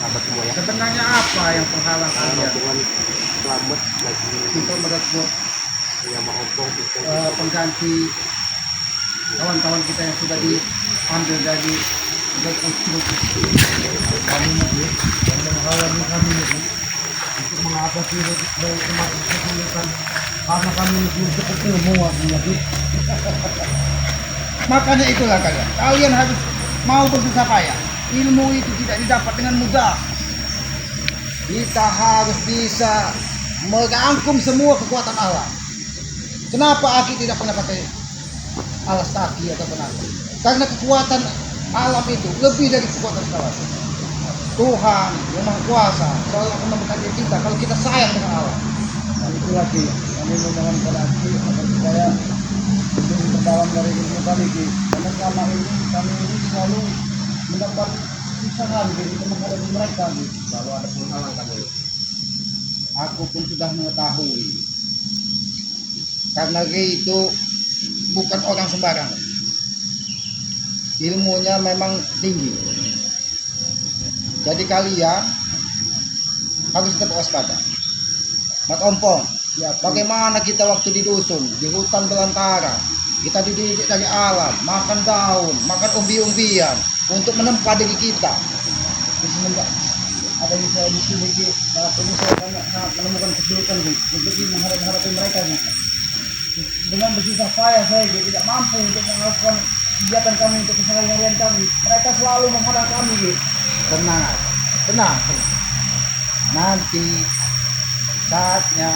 sahabat semua ya. Sebenarnya apa yang penghalang kalian Rombongan selamat lagi untuk merekrut sama Opong kita pengganti kawan-kawan kita yang sudah diambil dari Ucrut? Kami ini yang menghalangi kami ini untuk mengatasi kemarin kesulitan karena kami ini belum cukup ilmu lagi. Makanya itulah kalian harus mau bersusah payah. Ilmu itu tidak didapat dengan mudah. Kita harus bisa merangkum semua kekuatan alam. Kenapa Aki tidak pernah pakai alas kaki atau apa? Karena kekuatan alam itu lebih dari kekuatan alam. Tuhan yang Maha Kuasa selalu akan memberkati kita kalau kita sayang dengan alam. Dan itu lagi kami memohon kepada Aki agar supaya lebih mendalam dari ilmu kami Ki. Karena selama ini kami ini selalu mendapat kesusahan Ki untuk menghadapi mereka Ki. selalu ada penghalang kami. Aku pun sudah mengetahui. Karena Ri itu bukan orang sembarang. Ilmunya memang tinggi. Jadi kalian harus tetap waspada. Mat Ompong, Ya, bagaimana kita waktu di dusun, di hutan belantara, kita dididik dari alam, makan daun, makan umbi-umbian untuk menempa diri kita. semenjak ada yang saya di sini Ki, saat ini saya sangat menemukan kesulitan Ki untuk menghadapi mereka Ki. Dengan bersusah payah saya Ki, tidak mampu untuk melakukan kegiatan kami untuk keseharian kami. Mereka selalu menghadang kami Ki. Tenang. Nanti saatnya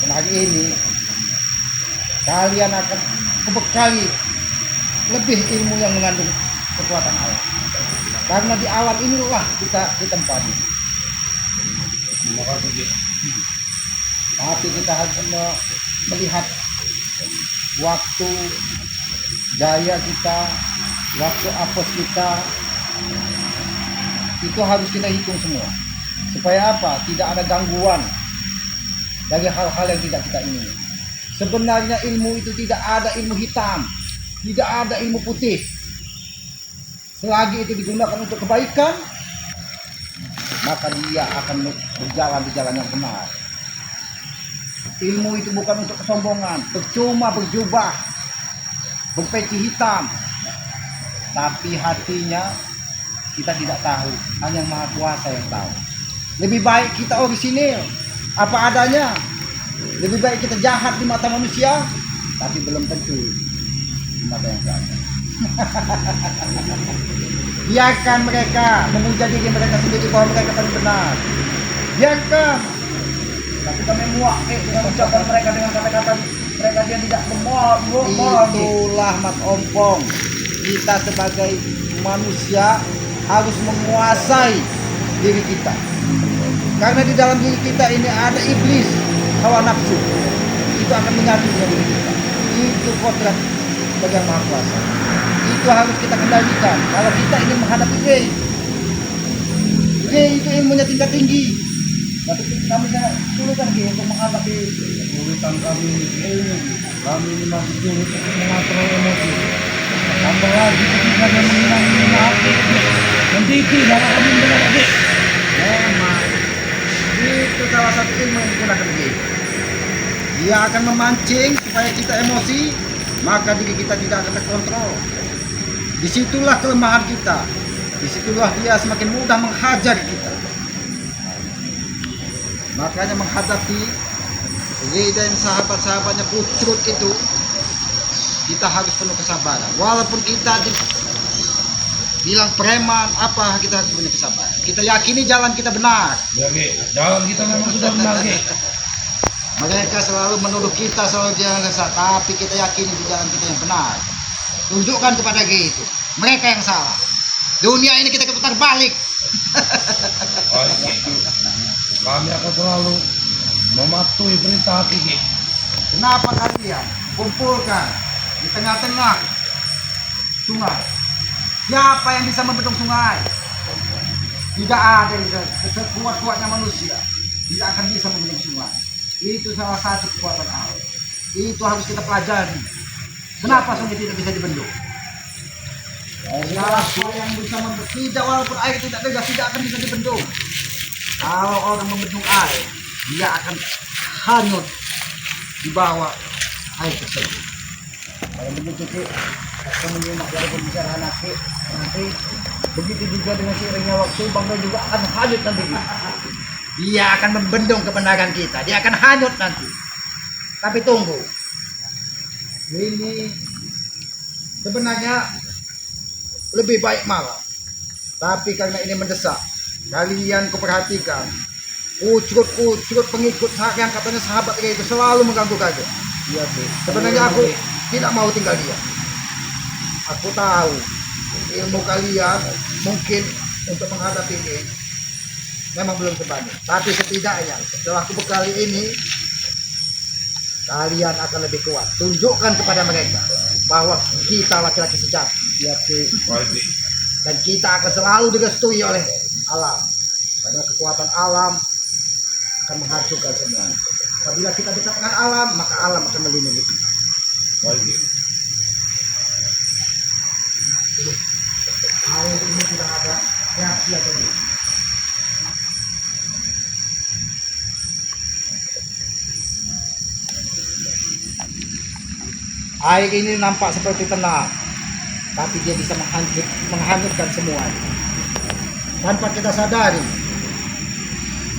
hari ini kalian akan kebekali lebih ilmu yang mengandung kekuatan alam. Karena di alam inilah kita ditempati. Terima kasih Ki. Tapi kita harus melihat waktu daya kita, waktu apes kita, itu harus kita hitung semua. Supaya apa? Tidak ada gangguan dari hal-hal yang tidak kita ingini. Sebenarnya ilmu itu tidak ada ilmu hitam, tidak ada ilmu putih. Selagi itu digunakan untuk kebaikan, maka dia akan berjalan di jalan yang benar. Ilmu itu bukan untuk kesombongan, percuma berjubah, berpeci hitam, tapi hatinya kita tidak tahu, hanya Yang Maha Kuasa yang tahu. Lebih baik kita orisinil, apa adanya. Lebih baik kita jahat di mata manusia, tapi belum tentu di mata yang kuasa. Biarkan mereka memuja diri mereka sendiri bahwa mereka paling benar. Biarkan. Tapi kami muak dengan ucapan mereka, dengan kata-kata mereka yang tidak memohon. Itulah Mat Ompong. Kita sebagai manusia harus menguasai diri kita. Karena di dalam diri kita ini ada iblis, hawa nafsu. Itu akan menyatu dengan diri kita. Itu kodrat bagi Yang Maha Kuasa. Itu harus kita kendalikan. Kalau kita ingin menghadapi Ray itu ilmunya tingkat tinggi. Tapi kami sangat kesulitan Ki untuk menghadapi kesulitan kami ini. Kami ini masih sulit untuk mengatur emosi. Tambah lagi ketika kami menghina hati mendidih darah kami benar Ki. Memang itu salah satu ilmu yang digunakan Ray. Dia akan memancing supaya kita emosi, maka diri kita tidak akan terkontrol. Disitulah kelemahan kita. Disitulah dia semakin mudah menghajar kita. Makanya menghadapi Ray dan sahabat-sahabatnya Ucrut itu, kita harus penuh kesabaran. Walaupun kita bilang preman, apa kita harus punya kesabaran. Kita yakini jalan kita benar. Ya Ki, jalan kita memang sudah benar Ki. Mereka selalu menuduh kita selalu jalan sesat, tapi kita yakini di jalan kita yang benar. Tunjukkan kepada Ray itu, mereka yang salah. Dunia ini kita putar balik. Kami akan selalu mematuhi perintah hati Ki. Kenapa kalian kumpulkan di tengah-tengah sungai? Siapa yang bisa membendung sungai? Tidak ada yang bisa. Sekuat-kuatnya manusia tidak akan bisa membendung sungai. Itu salah satu kekuatan alam. Itu harus kita pelajari. Kenapa sungai tidak bisa dibendung? Siapa yang bisa membendung? Tidak, walaupun air tidak deras tidak akan bisa dibendung. Kalau orang membendung air, dia akan hanyut di bawah air tersebut. Kalau begitu Ki, aku menyimak dari pembicaraan Ki, nanti begitu juga dengan seiringnya waktu Bangga juga akan hanyut nanti Ki. Dia akan membendung kebenaran kita. Dia akan hanyut nanti. Tapi tunggu. Ini sebenarnya lebih baik malam. Tapi karena ini mendesak, kalian kuperhatikan. Kucurut pengikut yang katanya sahabat itu selalu mengganggu kalian. Iya Ki. Sebenarnya aku tidak mau tinggal diam. Aku tahu ilmu kalian mungkin untuk menghadapi ini memang belum sebanyak. Tapi setidaknya setelah aku bekali ini, kalian akan lebih kuat. Tunjukkan kepada mereka bahwa kita laki-laki sejati. Iya Ki. Dan kita akan selalu direstui oleh alam. Karena kekuatan alam akan menghancurkan semua. Apabila kita dekat dengan alam, maka alam akan melindungi kita. Hari ini sudah ada reaksi atau tidak? Air ini nampak seperti tenang, tapi dia bisa menghanyutkan semua. Tanpa kita sadari,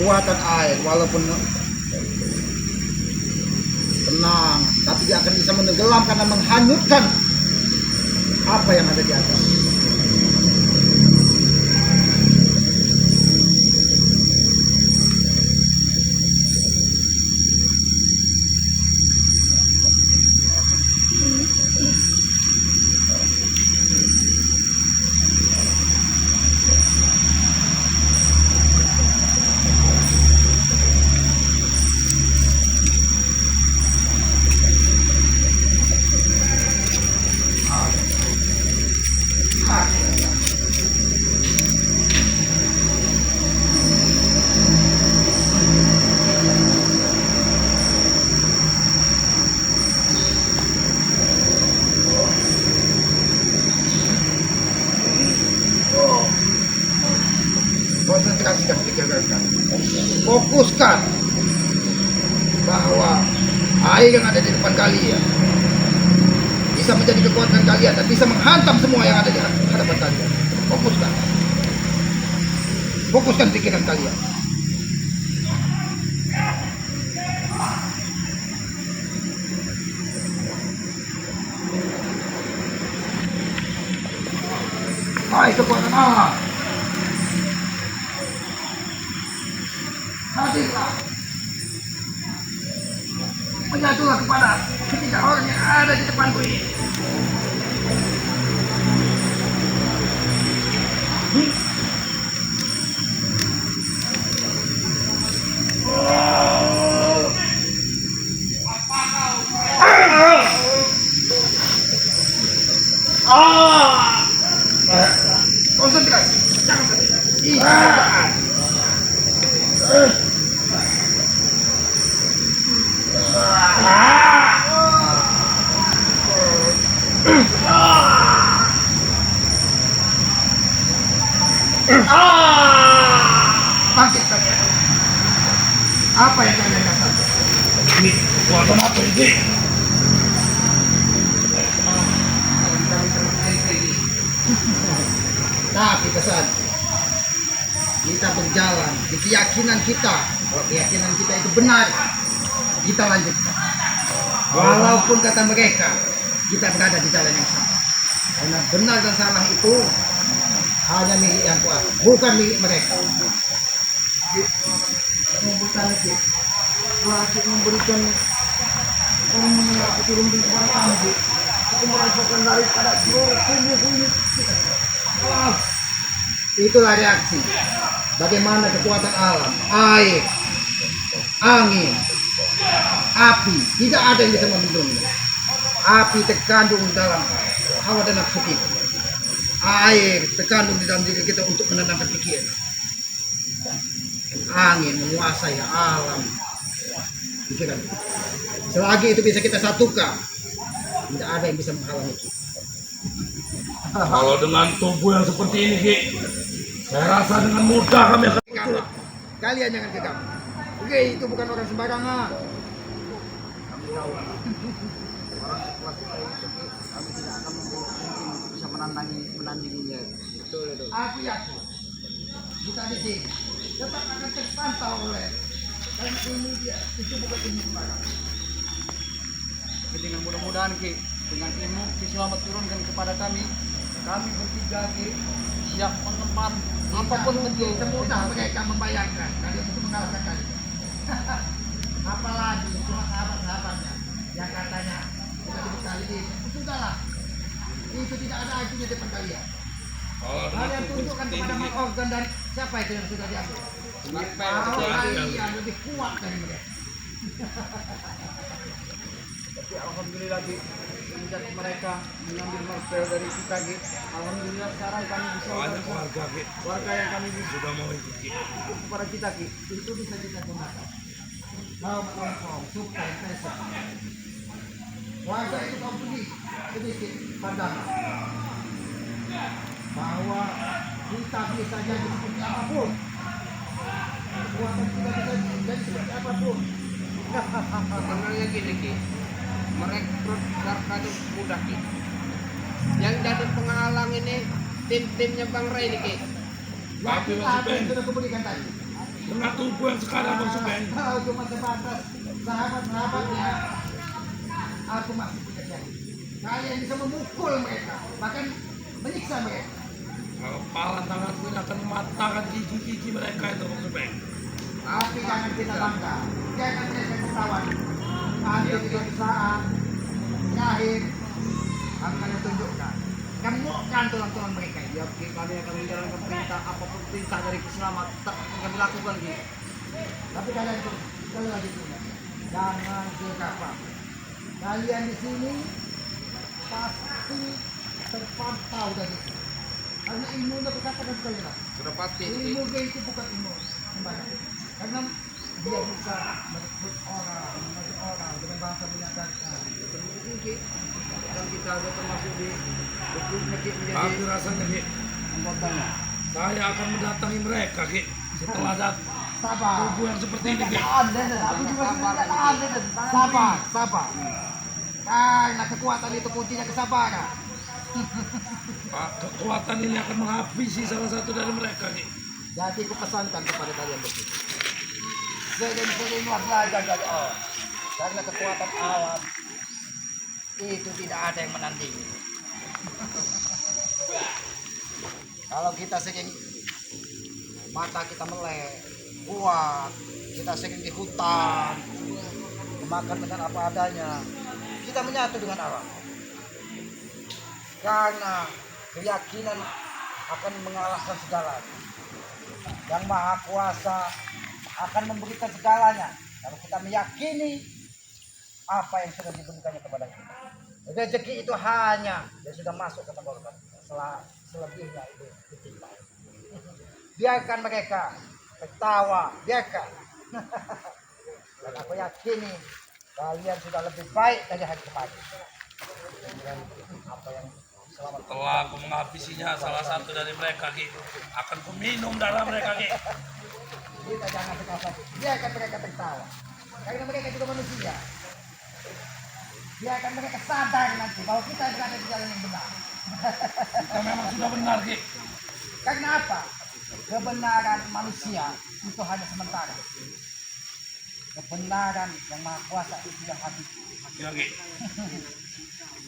kekuatan air walaupun tenang, tapi dia akan bisa menenggelamkan dan menghanyutkan apa yang ada di atas. Konsentrasikan pikiran kalian. Fokuskan bahwa air yang ada di depan kalian bisa menjadi kekuatan kalian dan bisa menghantam semua yang ada di hadapan kalian. Fokuskan. Fokuskan pikiran kalian. Hai kekuatan Allah. Hadirlah. Menyatulah kepada ketiga orang yang ada di depanku ini. Konsentrasi. Jangan sampai. Bangkit kalian. Apa yang kalian rasakan? Ini kekuatan apa ini? Tapi pesan kita berjalan di keyakinan kita. Kalau keyakinan kita itu benar, kita lanjutkan. Walaupun kata mereka kita berada di jalan yang salah. Karena benar dan salah itu hanya milik yang kuat, bukan milik mereka. Membuka lagi. Wajib memberikan turun di kepada kami. Aku merasakan daripada bunyi. Itulah reaksi. Bagaimana kekuatan alam, air, angin, api, tidak ada yang bisa membendungnya. Api terkandung dalam hawa dan nafsu kita. Air terkandung di dalam diri kita untuk menenangkan pikiran. Angin menguasai alam pikiran kita. Selagi itu bisa kita satukan, tidak ada yang bisa menghalangi kita. Kalau dengan tubuh yang seperti ini, Ki, saya rasa dengan mudah kami akan Kalah. Kalian jangan gegap. Oke, itu bukan orang sembarangan. Kami tahu. Orang sekelas kita itu kami tidak akan mungkin bisa menandinginya. Betul itu. Aku yakin kita di sini tetap akan terpantau oleh karena ini dia itu bukan ilmu sembarangan. Dengan mudah-mudahan Ki, dengan ilmu Ki selamat turunkan kepada kami bertiga Ki siap mengemban apapun bentuk. Semudah mereka membayangkan kalian itu mengalahkan kalian. Apalagi cuma sahabat-sahabatnya yang katanya kita dibekali ini. Sudahlah, itu tidak ada artinya di depan kalian. kalau dengan Kalian tubuh tunjukkan seperti kepada ini, Mark Organ dan siapa itu yang sudah diambil. Bahwa kalian lebih kuat dari mereka. Tapi alhamdulillah Ki, semenjak mereka mengambil martel dari kita Ki, alhamdulillah sekarang kami bisa banyak warga, Ki, warga yang kami bisa sudah mau ikut, Ki. kepada kita Ki, itu bisa kita gunakan. Mau menolong, supaya pesa. Warga itu kau beri sedikit pandangan bahwa kita bisa jadi seperti apapun. Kekuatan kita bisa jadi seperti apapun. Sebenarnya gini Ki, merekrut warga itu mudah Ki. Yang jadi penghalang ini tim-timnya Bang Ray nih Ki. Tapi Yang Mas kita yang Ben, sudah keberikan tadi. dengan tubuh yang sekarang Bang Ben, Kalau cuma sebatas sahabat-sahabatnya, aku masih punya janji. Kalian bisa memukul mereka, bahkan menyiksa mereka. kalau parah tangan ini akan mematahkan gigi-gigi mereka itu Bang Ben. Tapi jangan kita bangga, jangan kita ketahuan. Nanti di saat terakhir akan tunjukkan. Gemukkan tulang-tulang mereka. Ya Ki, kami akan menjalankan perintah apapun perintah dari Kiselamat tak akan kami lakukan Ki. Tapi kalian tuh sekali lagi punya, jangan gegabah. Kalian di sini pasti terpantau dari sini. Karena ilmu udah berkatakan sekali lagi. Sudah pasti Ki. Ilmu dia itu bukan ilmu sembarangan. Karena dia bisa merekrut orang dengan bahasa menyatakan. Mungkin Ki, dan kita sudah termasuk di grupnya Ki Tapi menjadi rasanya, Ki, anggotanya. saya akan mendatangi mereka, Ki, setelah Sabar. tubuh yang seperti ini, Ki. Aku juga sudah sabar. Karena kekuatan itu kuncinya kesabaran. Pak, kekuatan ini akan menghabisi salah satu dari mereka, Ki. Jadi aku pesankan kepada kalian begini. Sering-seringlah belajar dari Allah. Karena kekuatan alam itu tidak ada yang menandingi. Kalau kita sering mata kita melek, kuat, kita sering di hutan, makan dengan apa adanya, kita menyatu dengan alam. Karena keyakinan akan mengalahkan segalanya. Yang Maha Kuasa akan memberikan segalanya. Kalau kita meyakini apa yang sudah diberikannya kepada kita. Rezeki itu hanya yang sudah masuk ke tenggorokan. Selebihnya itu ditimbang. Biarkan mereka tertawa, biarkan. Dan aku yakini kalian sudah lebih baik dari hari kemarin. Dengan apa yang selamat. Setelah aku menghabisinya salah satu dari mereka, Ki, akan kuminum darah mereka, Ki. Kita jangan tertawa. Biarkan mereka tertawa. Karena mereka juga manusia. Biarkan mereka sadar nanti bahwa kita berada di jalan yang benar. Kita memang sudah benar, Ki. Karena apa? Kebenaran manusia itu hanya sementara. Kebenaran yang Maha Kuasa itu yang hakiki. Ya, Ki.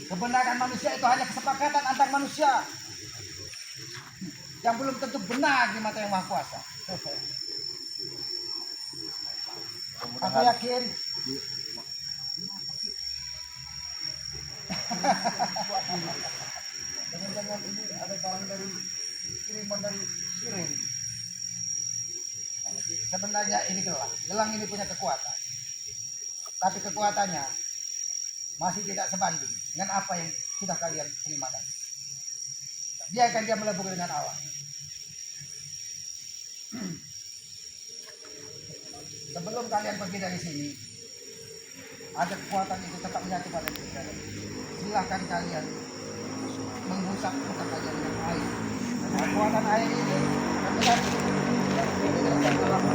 Kebenaran manusia itu hanya kesepakatan antar manusia yang belum tentu benar di mata yang Maha Kuasa. Aku yakin jangan-jangan ini ada barang dari kiriman dari Sirin. Sebenarnya ini gelang ini punya kekuatan, tapi kekuatannya masih tidak sebanding dengan apa yang sudah kalian terima tadi. Biarkan dia melebur dengan awan. Sebelum kalian pergi dari sini, ada kekuatan itu tetap menyatu pada diri kalian. Silahkan kalian mengusap muka saja dengan air. Nah, kekuatan air ini adalah kita kata sama.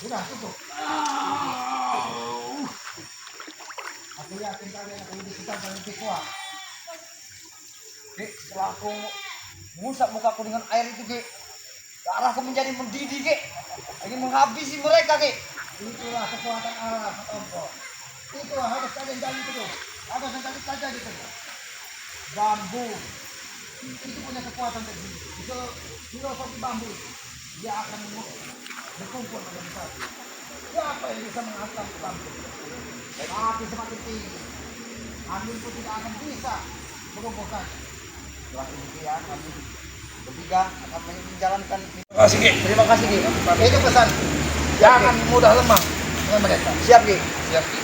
Sudah cukup. Aku yakin kalian akan lebih kuat dan lebih kuat. Ki, setelah aku mengusap mukaku dengan air itu, Ki, darahku menjadi mendidih, Ki. Ingin menghabisi mereka, Ki. Itulah kekuatan Allah, Tompo. Itulah harus kalian gali itu. Harus kalian saja gitu. Bambu itu punya kekuatan tersendiri. Itu filosofi bambu. Dia akan berkumpul menjadi satu. Siapa yang bisa menghantam bambu? Tapi semakin tinggi, angin pun tidak akan bisa mengumpulkan. Setelah demikian, kami bertiga akan menjalankan. Kasih Ki. Terima kasih, Ki. Itu pesan. Jangan mudah lemah dengan mereka. Siap, Ki. Siap Ki.